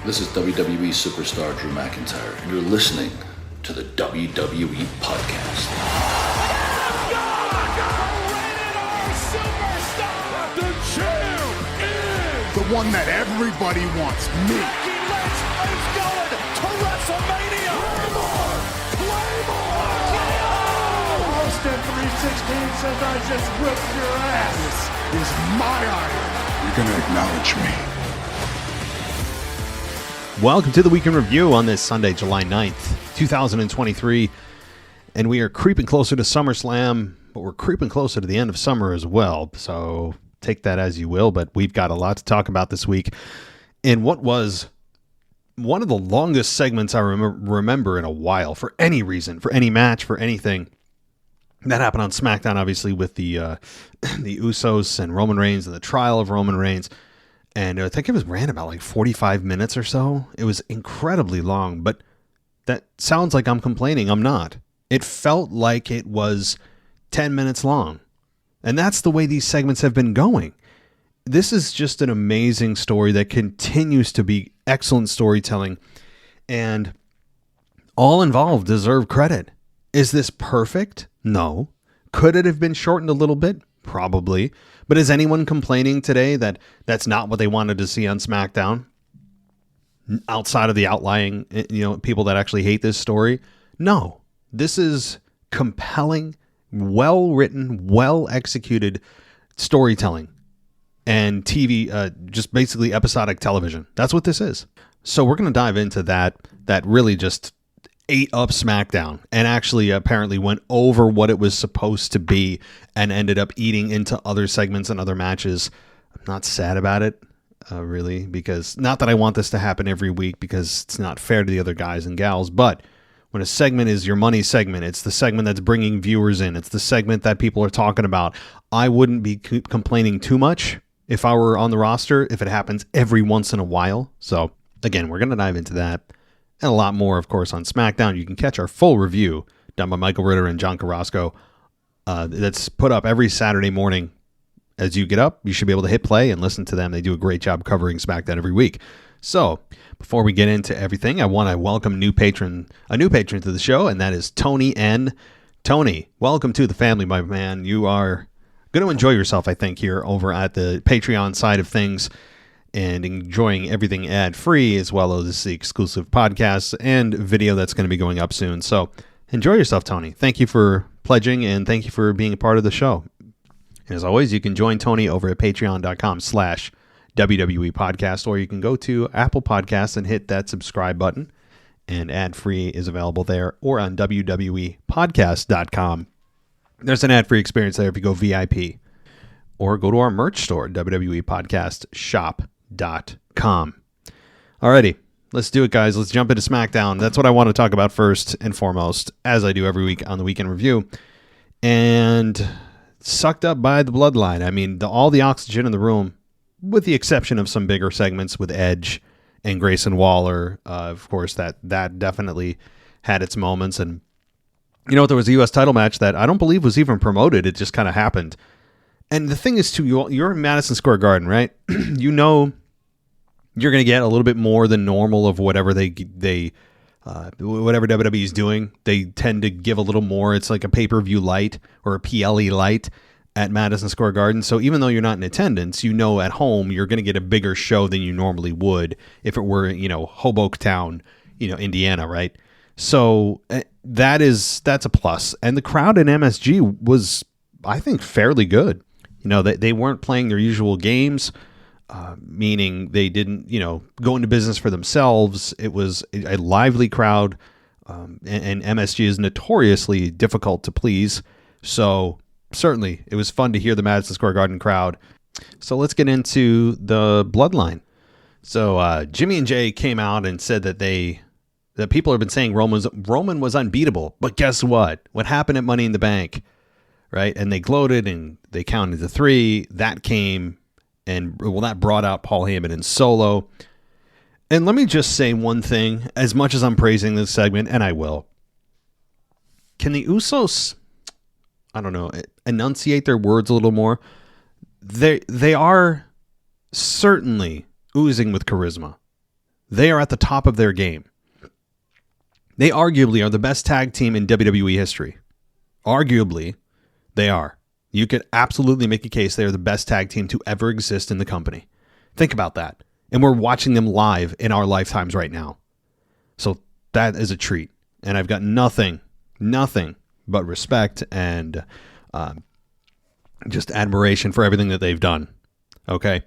This is WWE superstar Drew McIntyre, and you're listening to the WWE Podcast. The champ is the one that everybody wants, me. It's going to WrestleMania. Claymore! Austin 316 says I just whipped your ass. This is my iron. You're going to acknowledge me. Welcome to the Week in Review on this Sunday, July 9th, 2023. And we are creeping closer to SummerSlam, but we're creeping closer to the end of summer as well. So take that as you will, but we've got a lot to talk about this week. In what was one of the longest segments I remember in a while, for any reason, for any match, for anything. That happened on SmackDown, obviously, with the Usos and Roman Reigns and the trial of Roman Reigns. And I think it ran about like 45 minutes or so. It was incredibly long, but that sounds like I'm complaining. I'm not. It felt like it was 10 minutes long. And that's the way these segments have been going. This is just an amazing story that continues to be excellent storytelling. And all involved deserve credit. Is this perfect? No. Could it have been shortened a little bit? Probably. But is anyone complaining today that that's not what they wanted to see on SmackDown? Outside of the outlying, people that actually hate this story? No. This is compelling, well-written, well-executed storytelling and TV, just basically episodic television. That's what this is. So we're going to dive into that really just ate up SmackDown and actually apparently went over what it was supposed to be and ended up eating into other segments and other matches. I'm not sad about it, really, because not that I want this to happen every week because it's not fair to the other guys and gals, but when a segment is your money segment, it's the segment that's bringing viewers in, it's the segment that people are talking about, I wouldn't be complaining too much if I were on the roster, if it happens every once in a while. So again, we're going to dive into that. And a lot more, of course, on SmackDown. You can catch our full review done by Michael Ritter and John Carrasco. That's put up every Saturday morning. As you get up, you should be able to hit play and listen to them. They do a great job covering SmackDown every week. So, before we get into everything, I want to welcome a new patron to the show, and that is Tony N. Tony, welcome to the family, my man. You are going to enjoy yourself, I think, here over at the Patreon side of things, and enjoying everything ad-free, as well as the exclusive podcasts and video that's going to be going up soon. So enjoy yourself, Tony. Thank you for pledging, and thank you for being a part of the show. As always, you can join Tony over at patreon.com/WWE podcast, or you can go to Apple Podcasts and hit that subscribe button, and ad-free is available there, or on WWEpodcast.com. There's an ad-free experience there if you go VIP, or go to our merch store, WWEpodcastshop.com. Alrighty, let's do it, guys. Let's jump into SmackDown. That's what I want to talk about first and foremost, as I do every week on the Weekend Review. And sucked up by the bloodline. I mean, all the oxygen in the room, with the exception of some bigger segments with Edge and Grayson Waller. Of course, that definitely had its moments. And there was a U.S. title match that I don't believe was even promoted. It just kind of happened. And the thing is, too, you're in Madison Square Garden, right? You're going to get a little bit more than normal of whatever whatever WWE is doing. They tend to give a little more. It's like a pay-per-view light or a PLE light at Madison Square Garden. So even though you're not in attendance, at home you're going to get a bigger show than you normally would if it were, Hoboken, Indiana, right? So that's a plus. And the crowd in MSG was, I think, fairly good. They weren't playing their usual games. Meaning they didn't, go into business for themselves. It was a lively crowd, and MSG is notoriously difficult to please. So certainly it was fun to hear the Madison Square Garden crowd. So let's get into the bloodline. So Jimmy and Jay came out and said that people have been saying Roman was unbeatable. But guess what? What happened at Money in the Bank, right? And they gloated and they counted to 3. That came. And that brought out Paul Heyman and Solo. And let me just say one thing, as much as I'm praising this segment, and I will. Can the Usos, enunciate their words a little more? They are certainly oozing with charisma. They are at the top of their game. They arguably are the best tag team in WWE history. Arguably, they are. You could absolutely make a case they are the best tag team to ever exist in the company. Think about that. And we're watching them live in our lifetimes right now. So that is a treat. And I've got nothing but respect and just admiration for everything that they've done. Okay?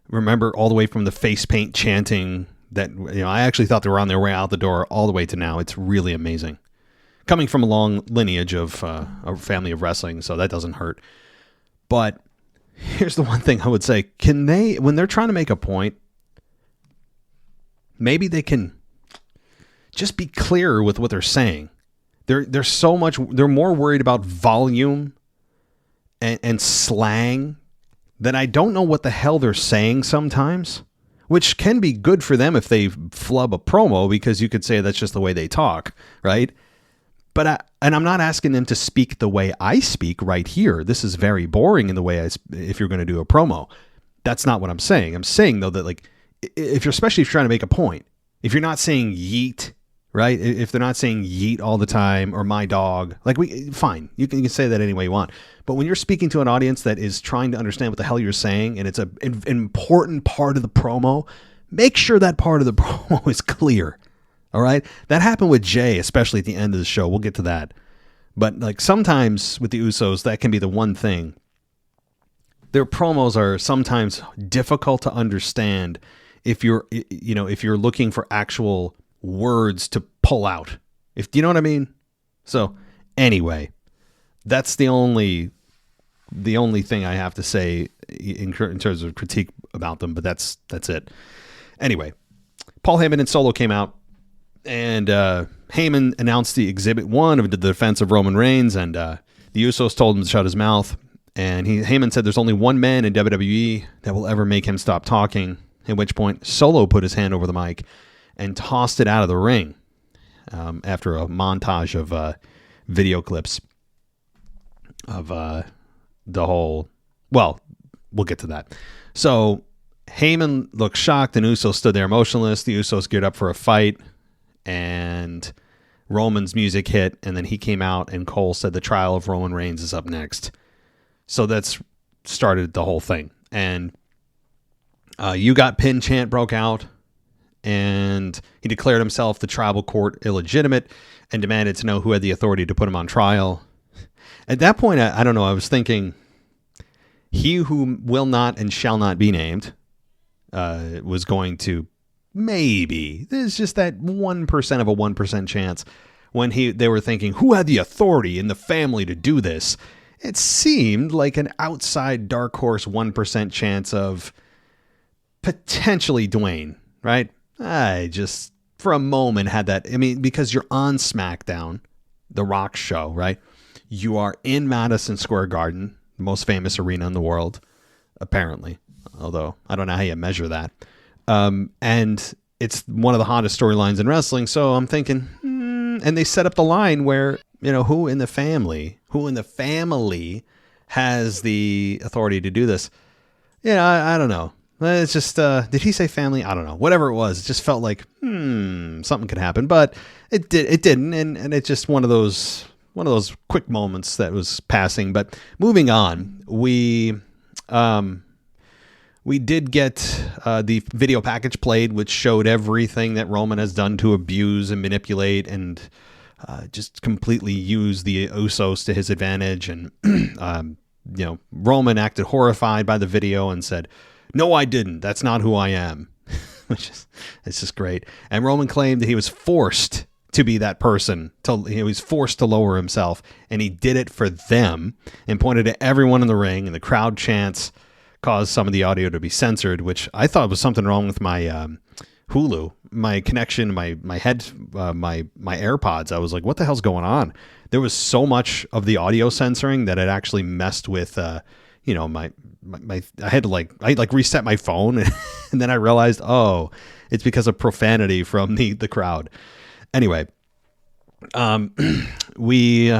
Remember all the way from the face paint chanting that, I actually thought they were on their way out the door all the way to now. It's really amazing. Coming from a long lineage of a family of wrestling, so that doesn't hurt. But here's the one thing I would say. Can they, when they're trying to make a point, maybe they can just be clearer with what they're saying. They're more worried about volume and slang that I don't know what the hell they're saying sometimes, which can be good for them if they flub a promo, because you could say that's just the way they talk, right? But I'm not asking them to speak the way I speak right here. This is very boring in the way if you're going to do a promo. That's not what I'm saying. I'm saying, though, that like especially if you're trying to make a point, if you're not saying yeet, right? If they're not saying yeet all the time or my dog, fine. You can say that any way you want. But when you're speaking to an audience that is trying to understand what the hell you're saying, and it's an important part of the promo, make sure that part of the promo is clear. All right? That happened with Jay, especially at the end of the show. We'll get to that. But like sometimes with the Usos, that can be the one thing. Their promos are sometimes difficult to understand if you're looking for actual words to pull out. Do you know what I mean? So anyway, that's the only thing I have to say in terms of critique about them, but that's it. Anyway, Paul Heyman and Solo came out, and Heyman announced the Exhibit 1 of the defense of Roman Reigns, and the Usos told him to shut his mouth. And Heyman said there's only one man in WWE that will ever make him stop talking, at which point Solo put his hand over the mic and tossed it out of the ring after a montage of video clips of the whole... Well, we'll get to that. So Heyman looked shocked, and Usos stood there motionless. The Usos geared up for a fight, and Roman's music hit, and then he came out, and Cole said the trial of Roman Reigns is up next. So that's started the whole thing. And You Got Pinned chant broke out, and he declared himself the tribal court illegitimate and demanded to know who had the authority to put him on trial. At that point, I don't know, I was thinking, he who will not and shall not be named was going to maybe, there's just that 1% of a 1% chance when they were thinking, who had the authority in the family to do this? It seemed like an outside dark horse 1% chance of potentially Dwayne, right? I just, for a moment, had that. I mean, because you're on SmackDown, The Rock show, right? You are in Madison Square Garden, the most famous arena in the world, apparently. Although, I don't know how you measure that. And it's one of the hottest storylines in wrestling, so I'm thinking, and they set up the line where, who in the family has the authority to do this? I don't know. It's just, did he say family? I don't know. Whatever it was, it just felt like, something could happen, but it didn't, and it's just one of those quick moments that was passing. But moving on, we did get the video package played, which showed everything that Roman has done to abuse and manipulate and just completely use the Usos to his advantage. And, Roman acted horrified by the video and said, "No, I didn't. That's not who I am." It's just great. And Roman claimed that he was forced to be that person. He was forced to lower himself, and he did it for them, and pointed at everyone in the ring, and the crowd chants caused some of the audio to be censored, which I thought was something wrong with my Hulu, my connection, my AirPods. I was like, what the hell's going on? There was so much of the audio censoring that it actually messed with, I had to reset my phone, and then I realized, it's because of profanity from the crowd. Anyway, we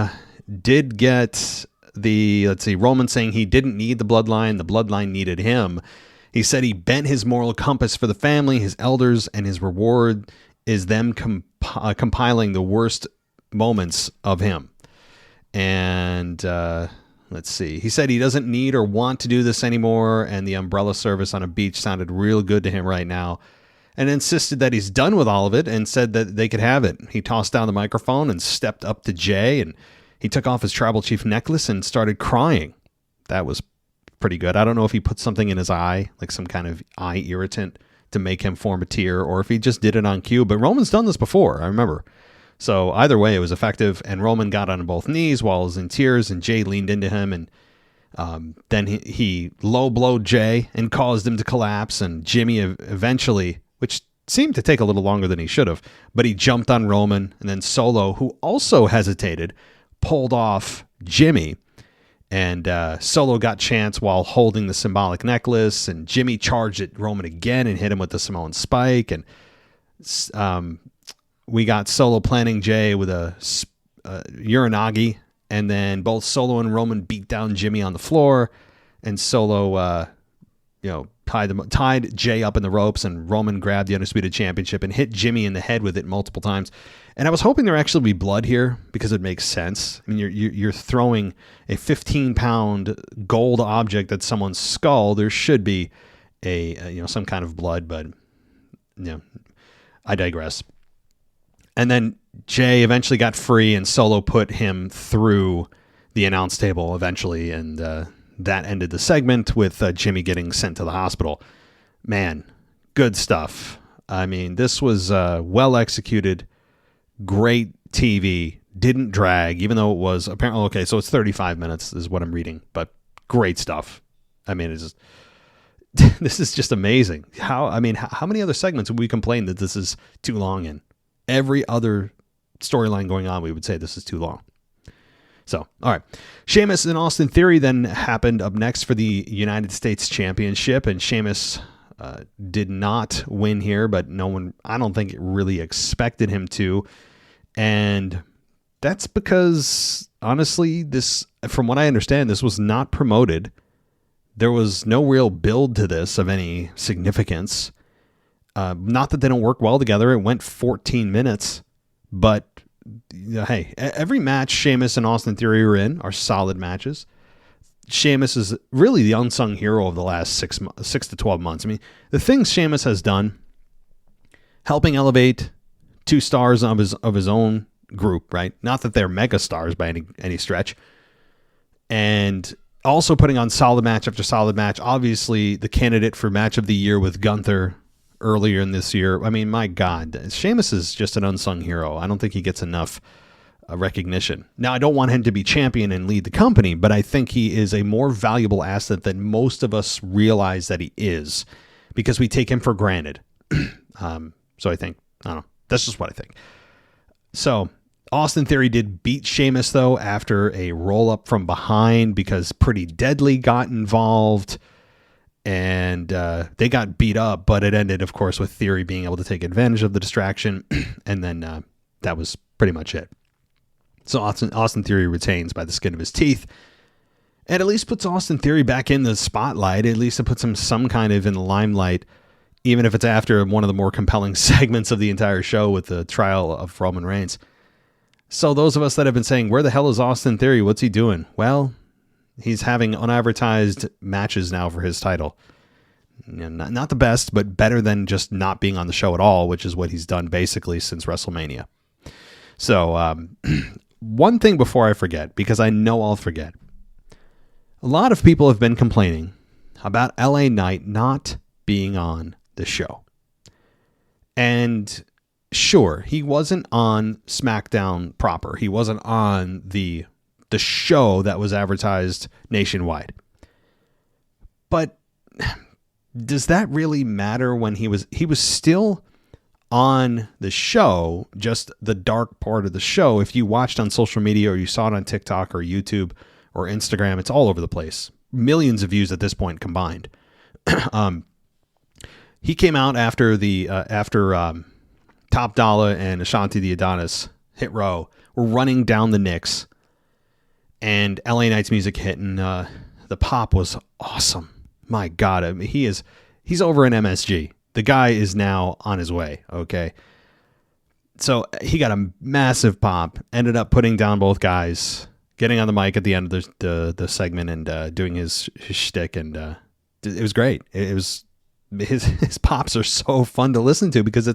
did get Roman saying he didn't need the bloodline needed him. He said he bent his moral compass for the family, his elders, and his reward is them compiling the worst moments of him. And let's see. He said he doesn't need or want to do this anymore, and the umbrella service on a beach sounded real good to him right now, and insisted that he's done with all of it and said that they could have it. He tossed down the microphone and stepped up to Jay, and he took off his tribal chief necklace and started crying. That was pretty good. I don't know if he put something in his eye, like some kind of eye irritant to make him form a tear, or if he just did it on cue. But Roman's done this before, I remember. So either way, it was effective, and Roman got on both knees while he was in tears, and Jay leaned into him, and then he low-blowed Jay and caused him to collapse, and Jimmy eventually, which seemed to take a little longer than he should have, but he jumped on Roman, and then Solo, who also hesitated, pulled off Jimmy, and Solo got chance while holding the symbolic necklace, and Jimmy charged at Roman again and hit him with the Samoan spike, and we got Solo planting Jay with a Uranagi, and then both Solo and Roman beat down Jimmy on the floor, and Solo tied Jay up in the ropes, and Roman grabbed the Undisputed Championship and hit Jimmy in the head with it multiple times. And I was hoping there actually be blood here because it makes sense. I mean, you're throwing a 15-pound gold object at someone's skull. There should be some kind of blood, but I digress. And then Jay eventually got free, and Solo put him through the announce table eventually, and that ended the segment with Jimmy getting sent to the hospital. Man, good stuff. I mean, this was well executed, great TV, didn't drag, even though it was apparently, okay, so it's 35 minutes is what I'm reading, but great stuff. I mean, this is just amazing. How many other segments would we complain that this is too long in? Every other storyline going on, we would say this is too long. So, all right. Sheamus and Austin Theory then happened up next for the United States Championship, and Sheamus did not win here, but no one, I don't think, really expected him to. And that's because, honestly, this, from what I understand, this was not promoted. There was no real build to this of any significance. Not that they don't work well together. It went 14 minutes, but hey, every match Sheamus and Austin Theory are in are solid matches. Sheamus is really the unsung hero of the last 6 to 12 months. I mean, the things Sheamus has done, helping elevate 2 stars of his own group, right? Not that they're mega stars by any stretch, and also putting on solid match after solid match. Obviously, the candidate for match of the year with Gunther earlier in this year. I mean, my God, Sheamus is just an unsung hero. I don't think he gets enough recognition. Now, I don't want him to be champion and lead the company, but I think he is a more valuable asset than most of us realize that he is, because we take him for granted. So I think, I don't know, that's just what I think. So Austin Theory did beat Sheamus, though, after a roll-up from behind, because Pretty Deadly got involved, and they got beat up, but it ended, of course, with Theory being able to take advantage of the distraction, and then that was pretty much it. So Austin Theory retains by the skin of his teeth, and at least puts Austin Theory back in the spotlight. At least it puts him some kind of in the limelight, even if it's after one of the more compelling segments of the entire show with the trial of Roman Reigns. So those of us that have been saying, where the hell is Austin Theory? What's he doing? Well, he's having unadvertised matches now for his title. Not the best, but better than just not being on the show at all, which is what he's done basically since WrestleMania. So one thing before I forget, because I know I'll forget. A lot of people have been complaining about LA Knight not being on the show. And sure, he wasn't on SmackDown proper. He wasn't on the show that was advertised nationwide. But does that really matter when he was still on the show, just the dark part of the show? If you watched on social media or you saw it on TikTok or YouTube or Instagram, it's all over the place. Millions of views at this point combined. He came out after Top Dollar and Ashanti the Adonis Hit Row were running down the Knicks, and LA Knight's music hit, and the pop was awesome. my God, I mean, he's over in MSG. The guy is now on his way, okay? So he got a massive pop, ended up putting down both guys, getting on the mic at the end of the segment and doing his shtick, and it was great. It was his pops are so fun to listen to because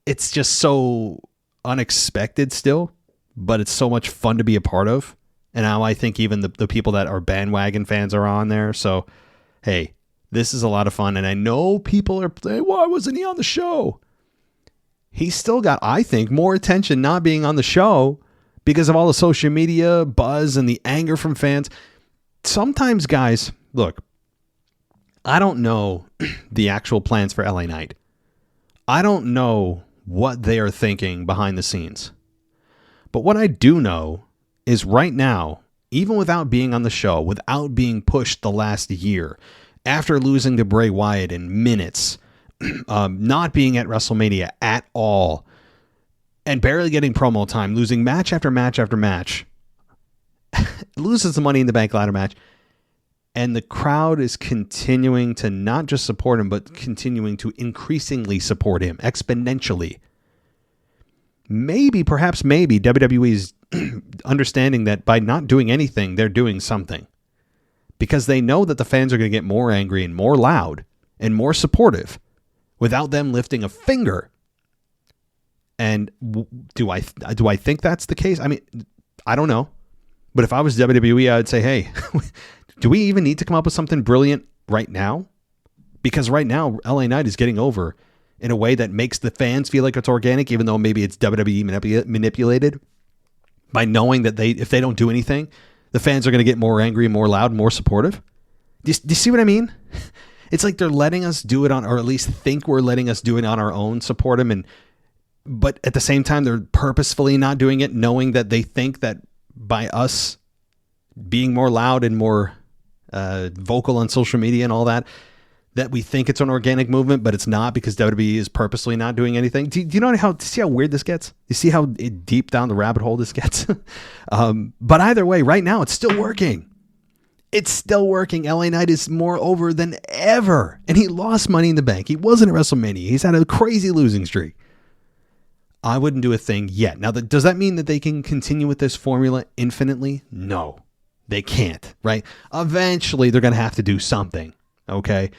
it's just so unexpected still, but it's so much fun to be a part of. And now I think even the people that are bandwagon fans are on there. So, hey, this is a lot of fun. And I know people are saying, why wasn't he on the show? He's still got, I think, more attention not being on the show because of all the social media buzz and the anger from fans. Sometimes, guys, look, I don't know the actual plans for LA Knight. I don't know what they are thinking behind the scenes. But what I do know is right now, even without being on the show, without being pushed the last year, after losing to Bray Wyatt in minutes, not being at WrestleMania at all, and barely getting promo time, losing match after match after match, loses the Money in the Bank ladder match, and the crowd is continuing to not just support him, but continuing to increasingly support him exponentially. Maybe WWE is understanding that by not doing anything, they're doing something. Because they know that the fans are going to get more angry and more loud and more supportive without them lifting a finger. And do I think that's the case? I mean, I don't know. But if I was WWE, I would say, hey, do we even need to come up with something brilliant right now? Because right now, LA Knight is getting over in a way that makes the fans feel like it's organic, even though maybe it's WWE manipulated, by knowing that if they don't do anything, the fans are going to get more angry, more loud, more supportive. Do you see what I mean? It's like they're letting us do it on, or at least think we're letting us do it on our own, support them, but at the same time, they're purposefully not doing it, knowing that they think that by us being more loud and more vocal on social media and all that we think it's an organic movement, but it's not, because WWE is purposely not doing anything. Do you know see how weird this gets? You see how deep down the rabbit hole this gets? But either way, right now, it's still working. It's still working. LA Knight is more over than ever. And he lost Money in the Bank. He wasn't at WrestleMania. He's had a crazy losing streak. I wouldn't do a thing yet. Now, does that mean that they can continue with this formula infinitely? No, they can't, right? Eventually, they're going to have to do something, okay?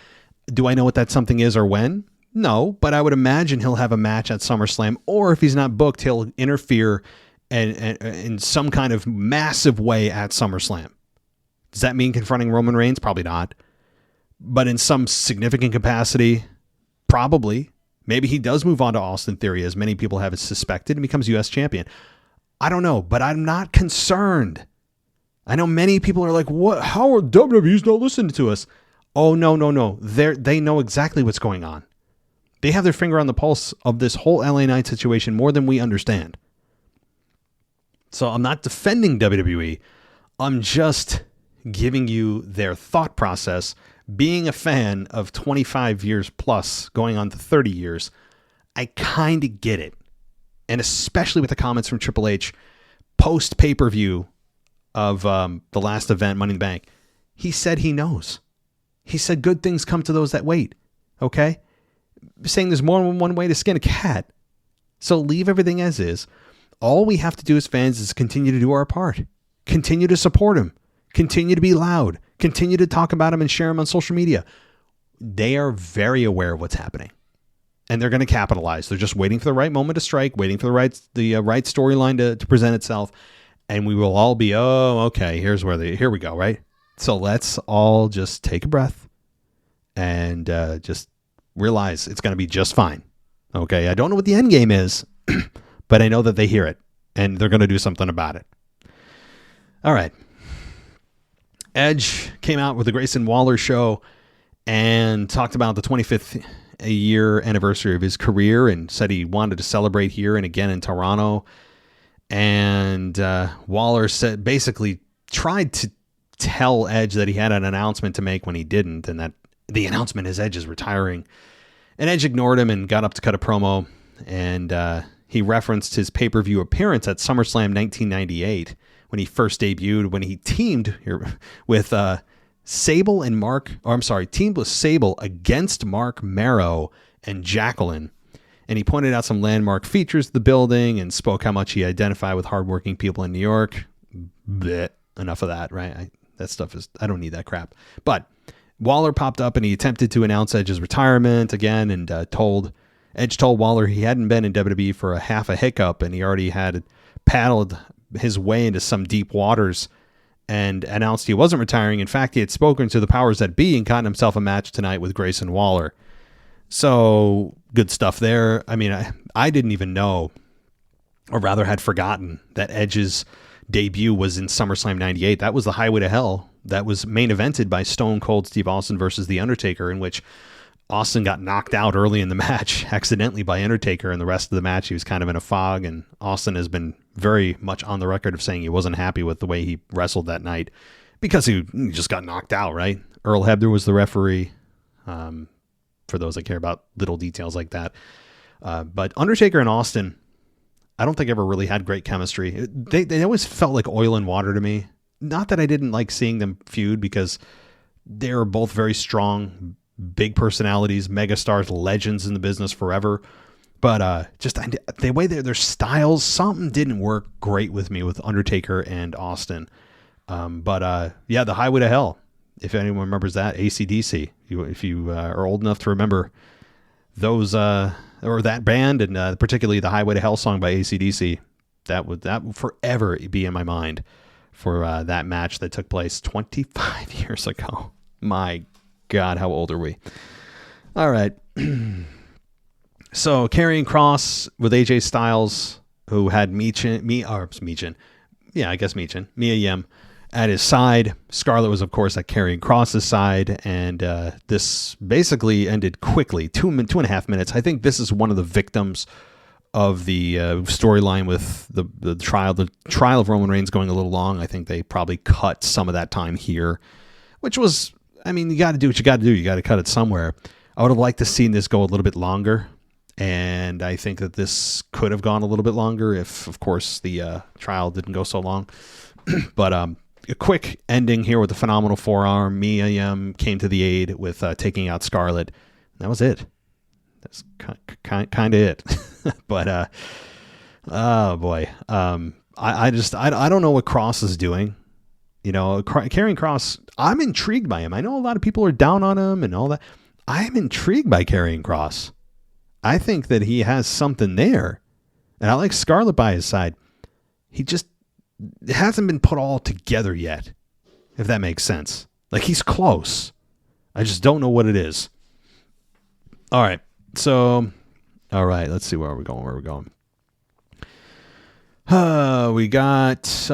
Do I know what that something is or when? No, but I would imagine he'll have a match at SummerSlam, or if he's not booked, he'll interfere and in some kind of massive way at SummerSlam. Does that mean confronting Roman Reigns? Probably not. But in some significant capacity, probably. Maybe he does move on to Austin Theory, as many people have suspected, and becomes U.S. champion. I don't know, but I'm not concerned. I know many people are like, "What? How are WWE's not listening to us?" Oh, no. They know exactly what's going on. They have their finger on the pulse of this whole LA Knight situation more than we understand. So I'm not defending WWE. I'm just giving you their thought process. Being a fan of 25 years plus, going on to 30 years, I kind of get it. And especially with the comments from Triple H post pay-per-view of the last event, Money in the Bank, he said he knows. He said good things come to those that wait. Okay? Saying there's more than one way to skin a cat. So leave everything as is. All we have to do as fans is continue to do our part. Continue to support him. Continue to be loud. Continue to talk about him and share him on social media. They are very aware of what's happening. And they're going to capitalize. They're just waiting for the right moment to strike, waiting for the right storyline to present itself. And we will all be, oh, okay, here we go, right? So let's all just take a breath and just realize it's going to be just fine. Okay, I don't know what the end game is, but I know that they hear it and they're going to do something about it. All right. Edge came out with the Grayson Waller show and talked about the 25th year anniversary of his career and said he wanted to celebrate here and again in Toronto. And Waller said, basically tried to tell Edge that he had an announcement to make when he didn't, and that the announcement is Edge is retiring. And Edge ignored him and got up to cut a promo, and he referenced his pay-per-view appearance at SummerSlam 1998 when he first debuted, when he teamed here with Teamless Sable against Mark Marrow and Jacqueline. And he pointed out some landmark features of the building and spoke how much he identified with hardworking people in New York. Blech. Enough of that, right? I don't need that crap. But Waller popped up and he attempted to announce Edge's retirement again, and Edge told Waller he hadn't been in WWE for a half a hiccup, and he already had paddled his way into some deep waters, and announced he wasn't retiring. In fact, he had spoken to the powers that be and gotten himself a match tonight with Grayson Waller. So good stuff there. I mean, I didn't even know, or rather had forgotten, that Edge's debut was in SummerSlam 98. That was the Highway to Hell. That was main evented by Stone Cold Steve Austin versus The Undertaker, in which Austin got knocked out early in the match accidentally by Undertaker, and the rest of the match he was kind of in a fog, and Austin has been very much on the record of saying he wasn't happy with the way he wrestled that night because he just got knocked out, right? Earl Hebner was the referee, for those that care about little details like that. But Undertaker and Austin, I don't think ever really had great chemistry. They always felt like oil and water to me. Not that I didn't like seeing them feud, because they were both very strong, big personalities, megastars, legends in the business forever. But just the way their styles, something didn't work great with me with Undertaker and Austin. But the Highway to Hell, if anyone remembers that, AC/DC. If you are old enough to remember those, or that band, and particularly the Highway to Hell song by AC/DC, that would forever be in my mind for that match that took place 25 years ago. My God, how old are we? All right. So Karrion Kross with AJ Styles, who had Mia Yim at his side. Scarlett was, of course, at Karrion Kross's side, and this basically ended quickly, 2.5 minutes. I think this is one of the victims of the storyline with the trial of Roman Reigns going a little long. I think they probably cut some of that time here, which was, I mean, you got to do what you got to do. You got to cut it somewhere. I would have liked to see this go a little bit longer, and I think that this could have gone a little bit longer if, of course, the trial didn't go so long. But a quick ending here with a phenomenal forearm. Mia Yim came to the aid with taking out Scarlett. That was it. That's kind of it. But oh boy, I don't know what Kross is doing. You know, Karrion Kross, I'm intrigued by him. I know a lot of people are down on him and all that. I'm intrigued by Karrion Kross. I think that he has something there, and I like Scarlett by his side. He just hasn't been put all together yet, if that makes sense. Like, he's close. I just don't know what it is. All right. So, all right, let's see where we're going. We got,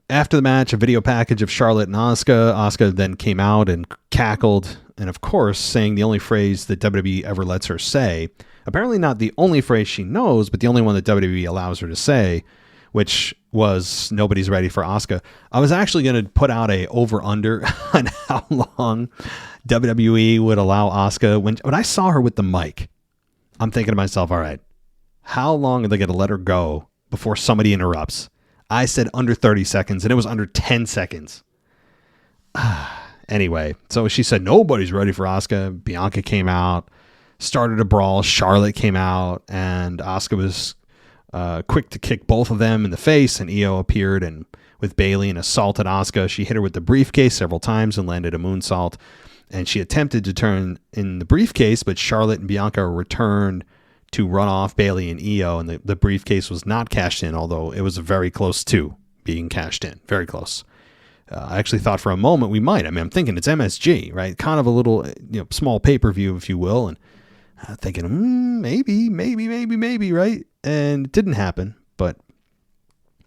after the match, a video package of Charlotte and Asuka. Asuka then came out and cackled, and of course, saying the only phrase that WWE ever lets her say. Apparently not the only phrase she knows, but the only one that WWE allows her to say, which was "nobody's ready for Asuka." I was actually going to put out a over-under on how long WWE would allow Asuka. When I saw her with the mic, I'm thinking to myself, all right, how long are they going to let her go before somebody interrupts? I said under 30 seconds, and it was under 10 seconds. Anyway, so she said nobody's ready for Asuka. Bianca came out, started a brawl. Charlotte came out, and Asuka was quick to kick both of them in the face, and Io appeared and with Bayley and assaulted Asuka. She hit her with the briefcase several times and landed a moonsault, and she attempted to turn in the briefcase, but Charlotte and Bianca returned to run off Bayley and Io, and the briefcase was not cashed in, although it was very close to being cashed in. Very close. I actually thought for a moment we might. I mean, I'm thinking it's MSG, right? Kind of a little, small pay-per-view, if you will, and thinking, maybe, right? And it didn't happen, but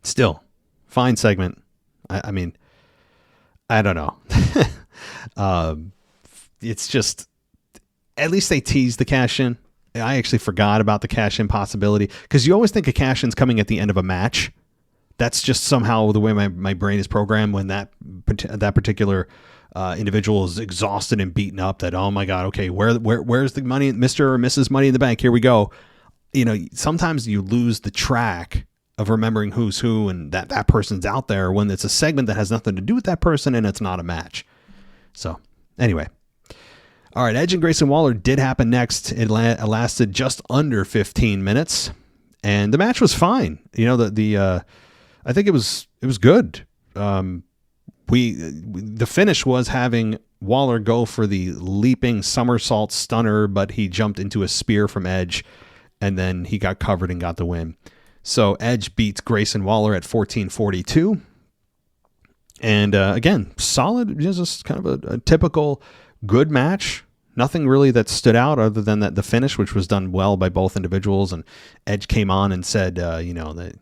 still, fine segment. I mean, I don't know. It's just, at least they teased the cash-in. I actually forgot about the cash-in possibility, because you always think a cash-in's coming at the end of a match. That's just somehow the way my brain is programmed when that particular individual is exhausted and beaten up, that, oh my God, okay, where's the money, Mr. or Mrs. Money in the Bank? Here we go. Sometimes you lose the track of remembering who's who and that person's out there when it's a segment that has nothing to do with that person and it's not a match. So anyway. All right, Edge and Grayson Waller did happen next. It lasted just under 15 minutes, and the match was fine. You know, I think it was good. The finish was having Waller go for the leaping somersault stunner, but he jumped into a spear from Edge, and then he got covered and got the win. So Edge beats Grayson Waller at 14:42, and again, solid. Just kind of a typical good match. Nothing really that stood out other than that the finish, which was done well by both individuals. And Edge came on and said, that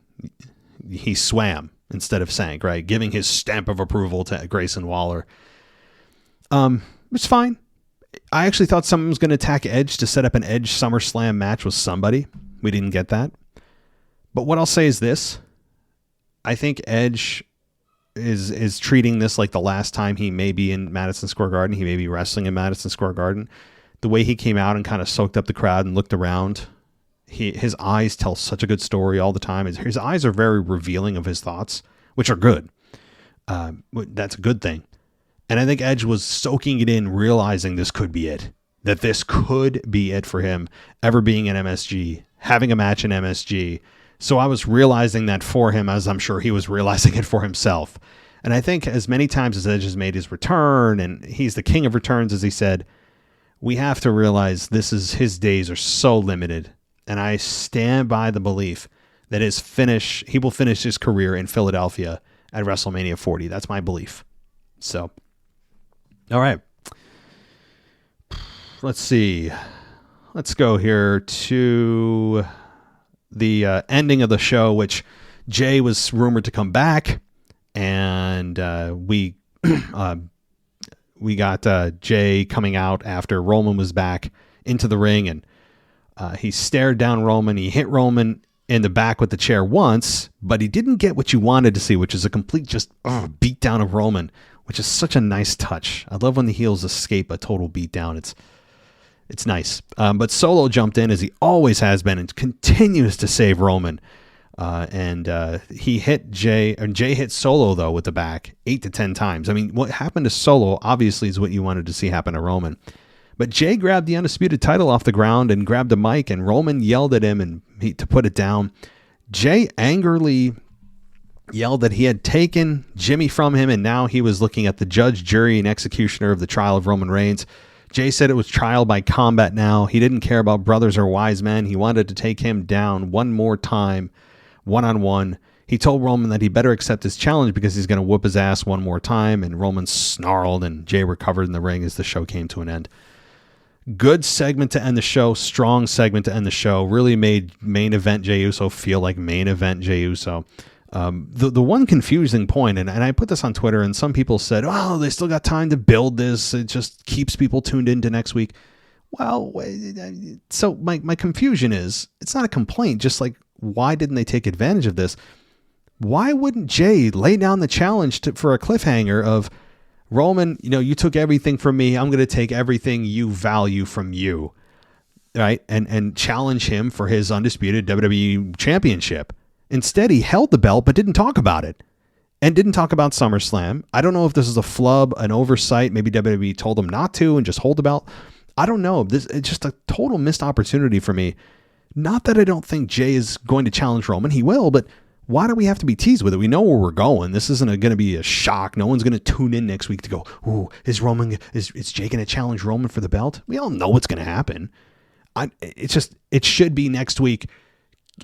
he swam instead of sank, right? Giving his stamp of approval to Grayson Waller. It's fine. I actually thought someone was going to attack Edge to set up an Edge SummerSlam match with somebody. We didn't get that. But what I'll say is this. I think Edge is treating this like the last time he may be in Madison Square Garden. He may be wrestling in Madison Square Garden. The way he came out and kind of soaked up the crowd and looked around, his eyes tell such a good story all the time. His eyes are very revealing of his thoughts, which are good. That's a good thing. And I think Edge was soaking it in, realizing this could be it. That this could be it for him, ever being in MSG, having a match in MSG. So I was realizing that for him, as I'm sure he was realizing it for himself. And I think as many times as Edge has made his return, and he's the king of returns, as he said, we have to realize his days are so limited. And I stand by the belief that he will finish his career in Philadelphia at WrestleMania 40. That's my belief. So, all right. Let's see. Let's go here to the ending of the show, which Jay was rumored to come back, and we got Jay coming out after Roman was back into the ring, and he stared down Roman. He hit Roman in the back with the chair once, but he didn't get what you wanted to see, which is a complete just beat down of Roman, which is such a nice touch. I love when the heels escape a total beat down. It's nice. But Solo jumped in, as he always has been, and continues to save Roman. He hit Jay, and Jay hit Solo, though, with the back 8 to 10 times. I mean, what happened to Solo, obviously, is what you wanted to see happen to Roman. But Jay grabbed the Undisputed title off the ground and grabbed a mic, and Roman yelled at him to put it down. Jay angrily yelled that he had taken Jimmy from him, and now he was looking at the judge, jury, and executioner of the trial of Roman Reigns. Jay said it was trial by combat now. He didn't care about brothers or wise men. He wanted to take him down one more time, one-on-one. He told Roman that he better accept his challenge because he's going to whoop his ass one more time, and Roman snarled, and Jay recovered in the ring as the show came to an end. Good segment to end the show. Strong segment to end the show. Really made main event Jey Uso feel like main event Jey Uso. The one confusing point, and I put this on Twitter, and some people said, oh, they still got time to build this. It just keeps people tuned into next week. Well, so my confusion is, it's not a complaint, just like, why didn't they take advantage of this? Why wouldn't Jay lay down the challenge for a cliffhanger of, Roman, you took everything from me. I'm going to take everything you value from you, right? And challenge him for his undisputed WWE championship. Instead, he held the belt, but didn't talk about it, and didn't talk about SummerSlam. I don't know if this is a flub, an oversight. Maybe WWE told him not to and just hold the belt. I don't know. It's just a total missed opportunity for me. Not that I don't think Jay is going to challenge Roman. He will, but why do we have to be teased with it? We know where we're going. This isn't going to be a shock. No one's going to tune in next week to go, ooh, is Jay going to challenge Roman for the belt? We all know what's going to happen. It should be next week.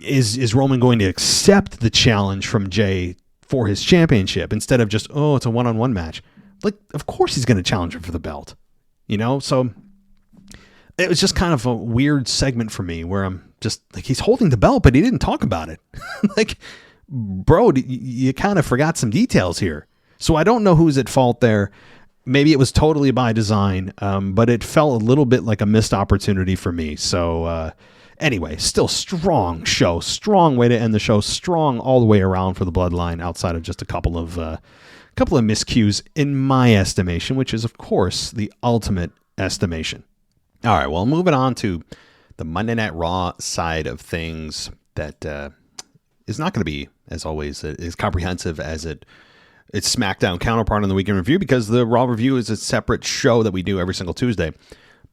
Is Roman going to accept the challenge from Jay for his championship instead of just, it's a one-on-one match? Like, of course he's going to challenge him for the belt, So it was just kind of a weird segment for me where I'm just like, he's holding the belt, but he didn't talk about it. Like, bro, you kind of forgot some details here. So I don't know who's at fault there. Maybe it was totally by design, but it felt a little bit like a missed opportunity for me. So, anyway, still strong show, strong way to end the show, strong all the way around for the Bloodline outside of just a couple of miscues in my estimation, which is, of course, the ultimate estimation. All right, well, moving on to the Monday Night Raw side of things that is not going to be, as always, as comprehensive as its SmackDown counterpart on the Weekend Review, because the Raw Review is a separate show that we do every single Tuesday.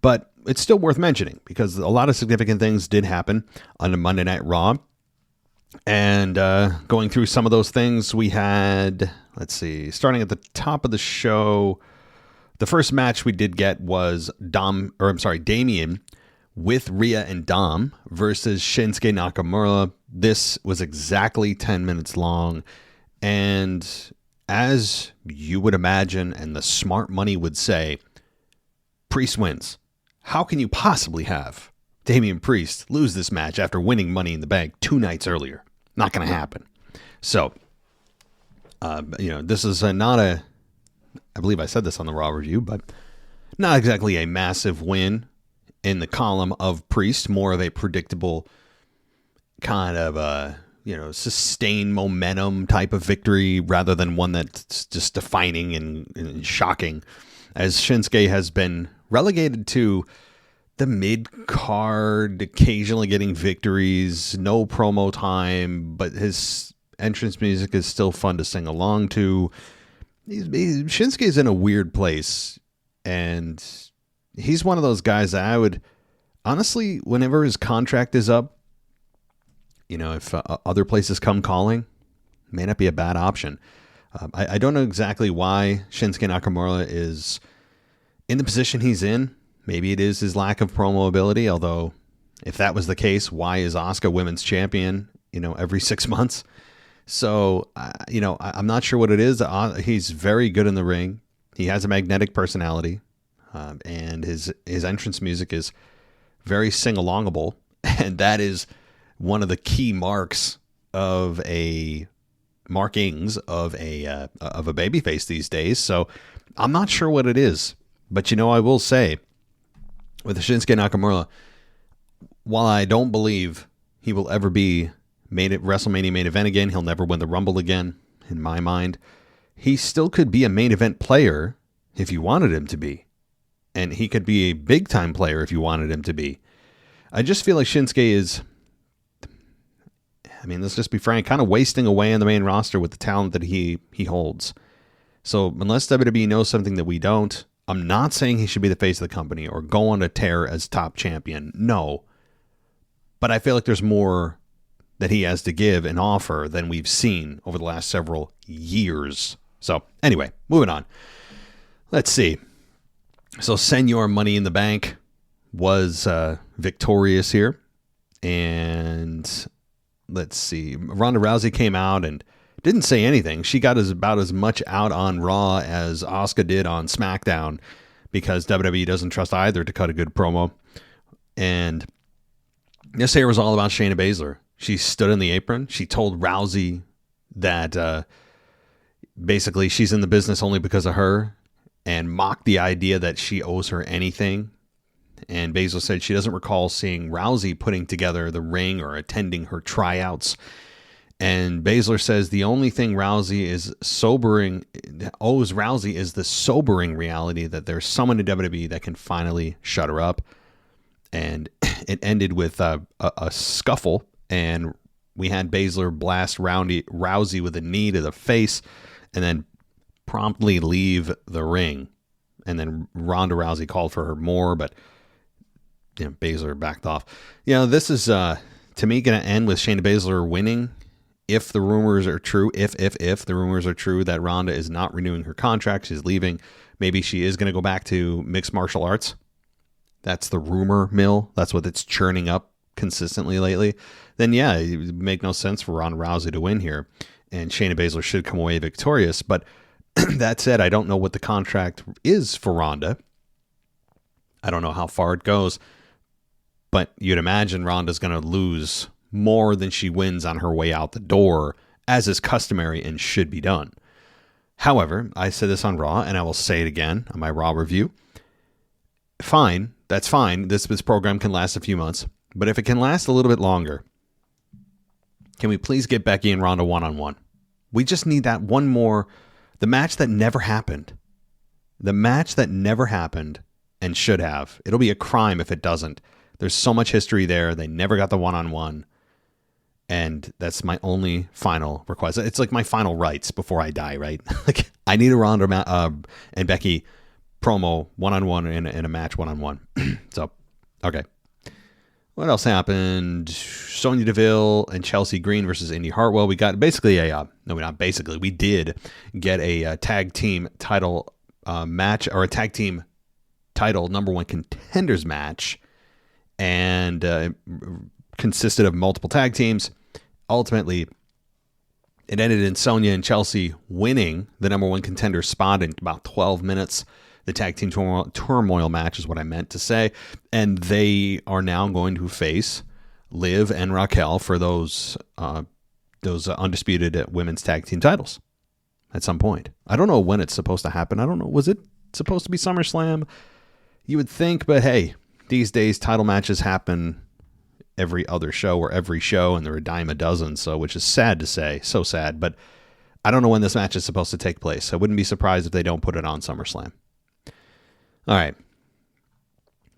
But it's still worth mentioning because a lot of significant things did happen on the Monday Night Raw. And going through some of those things, we had, let's see, starting at the top of the show, the first match we did get was Damian with Rhea and Dom versus Shinsuke Nakamura. This was exactly 10 minutes long. And as you would imagine, and the smart money would say, Priest wins. How can you possibly have Damian Priest lose this match after winning Money in the Bank 2 nights earlier? Not going to happen. So, this is not a, I believe I said this on the Raw Review, but not exactly a massive win in the column of Priest, more of a predictable kind of, sustained momentum type of victory rather than one that's just defining and shocking, as Shinsuke has been relegated to the mid-card, occasionally getting victories, no promo time, but his entrance music is still fun to sing along to. Shinsuke's in a weird place, and he's one of those guys that I would, honestly, whenever his contract is up, if other places come calling, may not be a bad option. I don't know exactly why Shinsuke Nakamura is in the position he's in. Maybe it is his lack of promo ability, although if that was the case, why is Asuka women's champion, every 6 months? So, I'm not sure what it is. He's very good in the ring. He has a magnetic personality, and his entrance music is very sing-alongable, and that is one of the key markings of a babyface these days. So, I'm not sure what it is, but I will say, with Shinsuke Nakamura, while I don't believe he will ever be WrestleMania main event again, he'll never win the Rumble again, in my mind, he still could be a main event player if you wanted him to be. And he could be a big-time player if you wanted him to be. I just feel like Shinsuke is, let's just be frank, kind of wasting away on the main roster with the talent that he holds. So unless WWE knows something that we don't, I'm not saying he should be the face of the company or go on a tear as top champion. No. But I feel like there's more that he has to give and offer than we've seen over the last several years. So anyway, moving on. Let's see. So Senor Money in the Bank was victorious here. And let's see. Ronda Rousey came out and didn't say anything. She got about as much out on Raw as Asuka did on SmackDown, because WWE doesn't trust either to cut a good promo. And this here was all about Shayna Baszler. She stood in the apron. She told Rousey that basically she's in the business only because of her, and mocked the idea that she owes her anything. And Baszler said she doesn't recall seeing Rousey putting together the ring or attending her tryouts. And Baszler says the only thing owes Rousey is the sobering reality that there's someone in WWE that can finally shut her up. And it ended with a scuffle, and we had Baszler blast Rousey with a knee to the face and then promptly leave the ring. And then Ronda Rousey called for her more, but Baszler backed off. This is, to me, going to end with Shayna Baszler winning. If the rumors are true, if the rumors are true that Ronda is not renewing her contract, she's leaving, maybe she is going to go back to mixed martial arts. That's the rumor mill. That's what it's churning up consistently lately. Then, yeah, it would make no sense for Ronda Rousey to win here, and Shayna Baszler should come away victorious. But that said, I don't know what the contract is for Ronda. I don't know how far it goes, but you'd imagine Ronda's going to lose more than she wins on her way out the door, as is customary and should be done. However, I said this on Raw, and I will say it again on my Raw review. Fine, that's fine. This program can last a few months, but if it can last a little bit longer, can we please get Becky and Ronda one-on-one? We just need that one more, the match that never happened. The match that never happened and should have. It'll be a crime if it doesn't. There's so much history there. They never got the one-on-one. And that's my only final request. It's like my final rites before I die, right? Like I need a Ronda and Becky promo one-on-one in a match one-on-one. So, okay. What else happened? Sonya Deville and Chelsea Green versus Indy Hartwell. We got basically we did get a tag team title match, or a tag team title number one contenders match, and consisted of multiple tag teams. Ultimately, it ended in Sonya and Chelsea winning the number one contender spot in about 12 minutes. The tag team turmoil match is what I meant to say. And they are now going to face Liv and Raquel for those undisputed women's tag team titles at some point. I don't know when it's supposed to happen. I don't know. Was it supposed to be SummerSlam? You would think, but hey, these days title matches happen every other show or every show, and they're a dime a dozen, so which is sad to say, so sad, but I don't know when this match is supposed to take place. I wouldn't be surprised if they don't put it on SummerSlam. All right.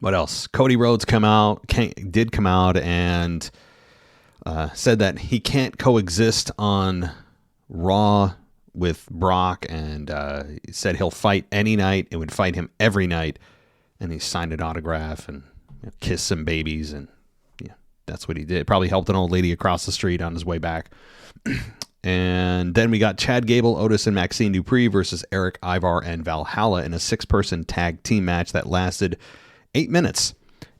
What else? Cody Rhodes did come out and said that he can't coexist on Raw with Brock, and he said he'll fight any night and would fight him every night, and he signed an autograph and kissed some babies, and that's what he did. Probably helped an old lady across the street on his way back. And then we got Chad Gable, Otis, and Maxine Dupree versus Eric Ivar and Valhalla in a 6-person tag team match that lasted 8 minutes.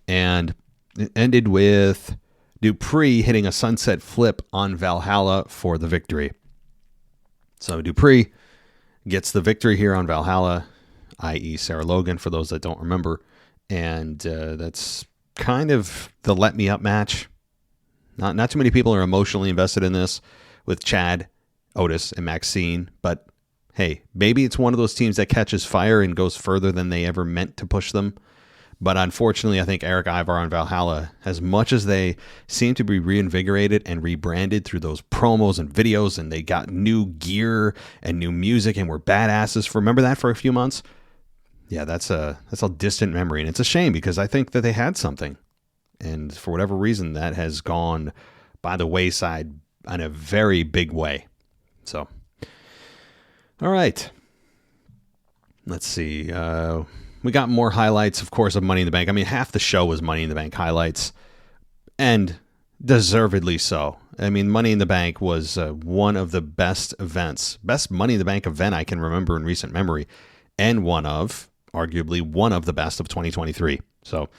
And it ended with Dupree hitting a sunset flip on Valhalla for the victory. So Dupree gets the victory here on Valhalla, i.e. Sarah Logan, for those that don't remember. And that's kind of the let me up match. Not too many people are emotionally invested in this with Chad, Otis, and Maxine, but hey, maybe it's one of those teams that catches fire and goes further than they ever meant to push them. But unfortunately, I think Eric Ivar and Valhalla, as much as they seem to be reinvigorated and rebranded through those promos and videos, and they got new gear and new music and were badasses. Remember that for a few months? Yeah, that's a distant memory, and it's a shame because I think that they had something, and for whatever reason, that has gone by the wayside in a very big way. So, all right, let's see. We got more highlights, of course, of Money in the Bank. I mean, half the show was Money in the Bank highlights, and deservedly so. I mean, Money in the Bank was one of the best Money in the Bank event I can remember in recent memory, and arguably one of the best of 2023. So,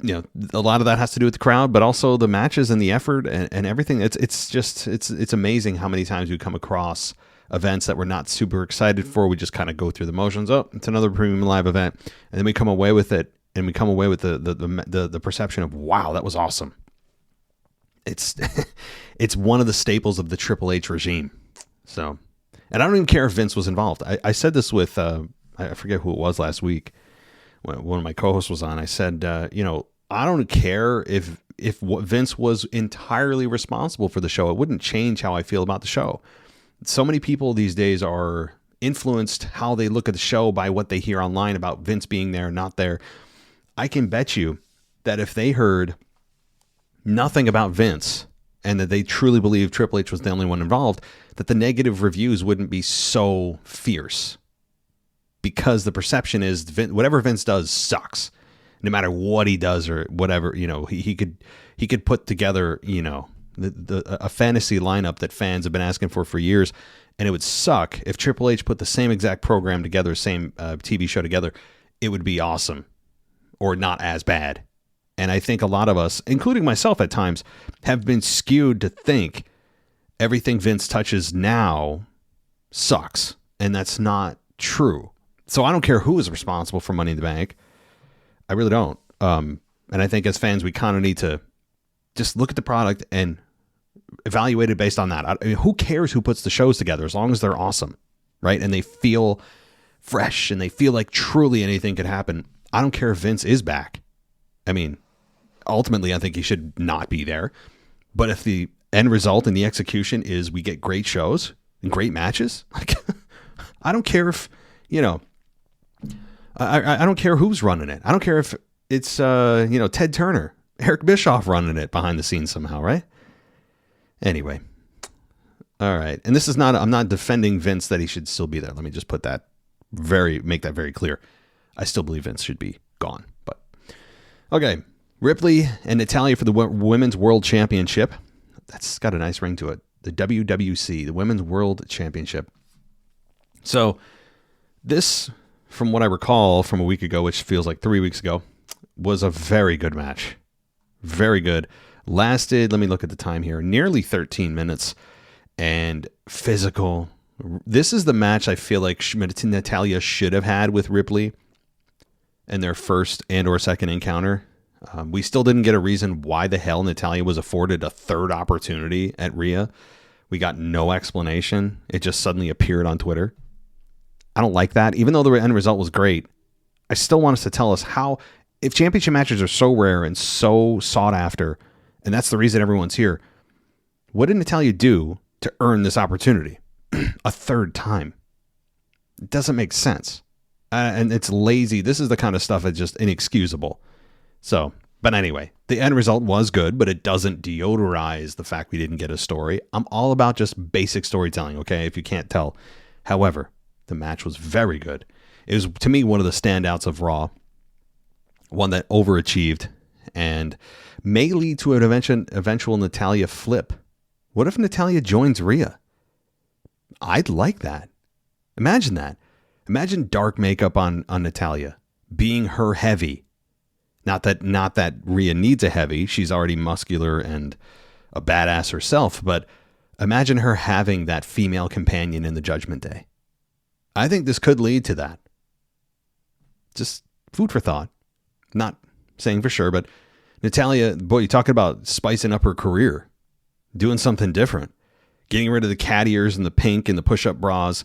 a lot of that has to do with the crowd, but also the matches and the effort and everything. It's amazing how many times we come across events that we're not super excited for. We just kind of go through the motions. Oh, it's another premium live event, and then we come away with it, and we come away with the perception of, wow, that was awesome. It's it's one of the staples of the Triple H regime. So, and I don't even care if Vince was involved. I said this with I forget who it was last week when one of my co-hosts was on. I said, I don't care if Vince was entirely responsible for the show. It wouldn't change how I feel about the show. So many people these days are influenced how they look at the show by what they hear online about Vince being there or not there. I can bet you that if they heard nothing about Vince and that they truly believe Triple H was the only one involved, that the negative reviews wouldn't be so fierce, because the perception is whatever Vince does sucks, no matter what he does or whatever. He could put together a fantasy lineup that fans have been asking for years, and it would suck if Triple H put the same exact program together, same TV show together. It would be awesome, or not as bad. And I think a lot of us, including myself at times, have been skewed to think everything Vince touches now sucks, and that's not true. So I don't care who is responsible for Money in the Bank. I really don't. And I think as fans, we kind of need to just look at the product and evaluate it based on that. I mean, who cares who puts the shows together as long as they're awesome, right? And they feel fresh and they feel like truly anything could happen. I don't care if Vince is back. I mean, ultimately, I think he should not be there. But if the end result and the execution is we get great shows and great matches, like I don't care if, I don't care who's running it. I don't care if it's, Ted Turner, Eric Bischoff running it behind the scenes somehow, right? Anyway. All right. And this is not, I'm not defending Vince that he should still be there. Let me just make that very clear. I still believe Vince should be gone. But okay. Ripley and Natalya for the Women's World Championship. That's got a nice ring to it. The WWC, the Women's World Championship. So this, from what I recall from a week ago, which feels like 3 weeks ago, was a very good match. Very good. Lasted, let me look at the time here, nearly 13 minutes. And physical. This is the match I feel like Natalya should have had with Ripley in their first and or second encounter. We still didn't get a reason why the hell Natalya was afforded a third opportunity at Rhea. We got no explanation. It just suddenly appeared on Twitter. I don't like that. Even though the end result was great, I still want us to tell us how, if championship matches are so rare and so sought after, and that's the reason everyone's here, what did Natalya do to earn this opportunity a third time? It doesn't make sense. And it's lazy. This is the kind of stuff that's just inexcusable. So, but anyway, the end result was good, but it doesn't deodorize the fact we didn't get a story. I'm all about just basic storytelling, okay, if you can't tell. However, the match was very good. It was, to me, one of the standouts of Raw. One that overachieved and may lead to an eventual Natalya flip. What if Natalya joins Rhea? I'd like that. Imagine that. Imagine dark makeup on Natalya, being her heavy. Not that Rhea needs a heavy. She's already muscular and a badass herself, but imagine her having that female companion in the Judgment Day. I think this could lead to that. Just food for thought. Not saying for sure, but Natalya, boy, you're talking about spicing up her career. Doing something different. Getting rid of the cat ears and the pink and the push-up bras.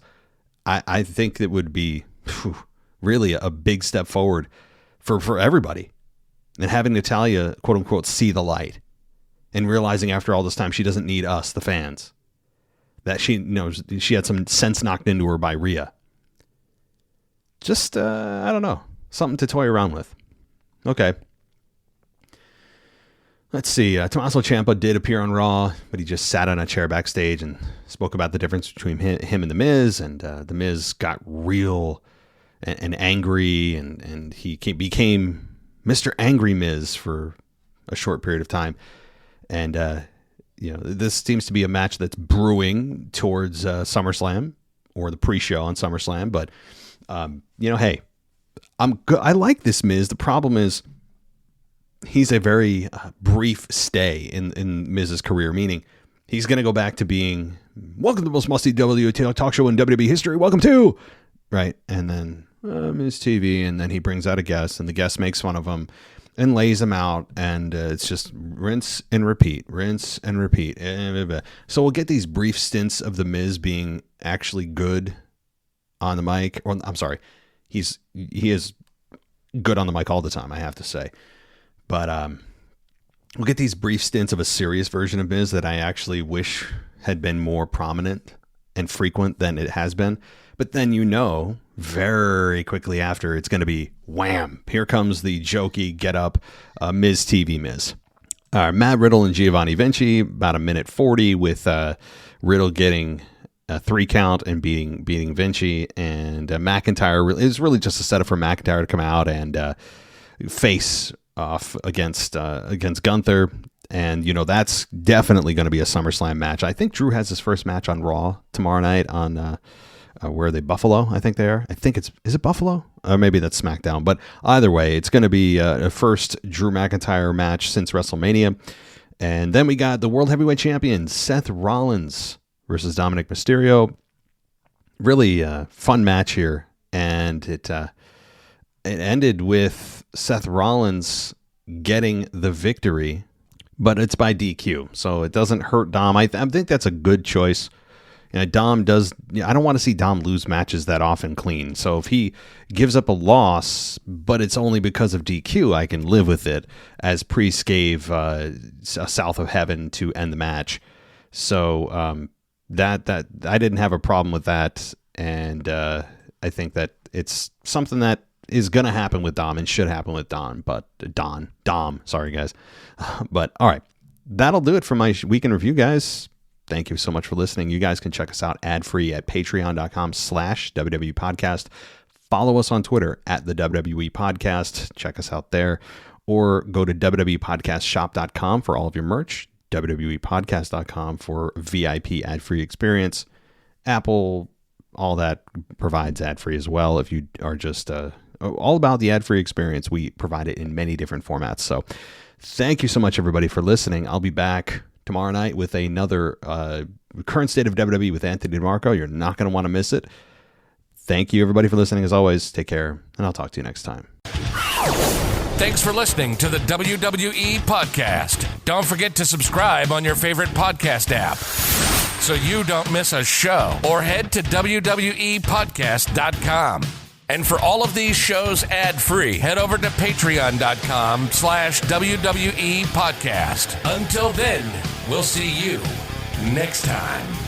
I think it would be really a big step forward for everybody. And having Natalya, quote unquote, see the light. And realizing after all this time she doesn't need us, the fans. That she knows she had some sense knocked into her by Rhea. Just, I don't know. Something to toy around with. Okay. Let's see. Tommaso Ciampa did appear on Raw, but he just sat on a chair backstage and spoke about the difference between him and The Miz. And The Miz got real and angry, and he became Mr. Angry Miz for a short period of time. And, this seems to be a match that's brewing towards SummerSlam or the pre-show on SummerSlam. But, hey, I'm good. I like this Miz. The problem is, he's a very brief stay in Miz's career, meaning he's going to go back to being, welcome to the most musty WWE talk show in WWE history. Welcome to, right? And then Miz TV, and then he brings out a guest, and the guest makes fun of him and lays him out, and it's just rinse and repeat. So we'll get these brief stints of the Miz being actually good on the mic, or I'm sorry, he is good on the mic all the time, I have to say. But we'll get these brief stints of a serious version of Miz that I actually wish had been more prominent and frequent than it has been. But then, very quickly after, it's going to be wham. Here comes the jokey get up Miz TV Miz. Matt Riddle and Giovanni Vinci, about 1:40 with Riddle getting a 3 count and beating Vinci. And McIntyre is really just a setup for McIntyre to come out and face off against Gunther, and that's definitely going to be a SummerSlam match. I think Drew has his first match on Raw tomorrow night on where are they? Buffalo, I think they are. I think is it Buffalo? Or maybe that's SmackDown. But either way, it's going to be a first Drew McIntyre match since WrestleMania. And then we got the World Heavyweight Champion Seth Rollins versus Dominick Mysterio. Really fun match here, and it ended with Seth Rollins getting the victory, but it's by DQ, so it doesn't hurt Dom. I think that's a good choice. Dom does. I don't want to see Dom lose matches that often clean. So if he gives up a loss, but it's only because of DQ, I can live with it. As Priest gave South of Heaven to end the match, so that I didn't have a problem with that, and I think that it's something that is going to happen with Dom and should happen with Dom. Sorry guys. But all right. that'll do it for my week in review, guys. Thank you so much for listening. You guys can check us out ad-free at patreon.com/WWE Podcast. Follow us on Twitter at the WWE Podcast. Check us out there. Or go to WWEPodcastShop.com for all of your merch. WWEPodcast.com for VIP ad-free experience. Apple, all that provides ad-free as well. If you are just all about the ad-free experience, we provide it in many different formats. So thank you so much, everybody, for listening. I'll be back tomorrow night with another current state of WWE with Anthony DeMarco. You're not going to want to miss it. Thank you, everybody, for listening. As always, take care, and I'll talk to you next time. Thanks for listening to the WWE Podcast. Don't forget to subscribe on your favorite podcast app so you don't miss a show, or head to WWEPodcast.com. And for all of these shows ad-free, head over to Patreon.com/WWE Podcast. Until then, we'll see you next time.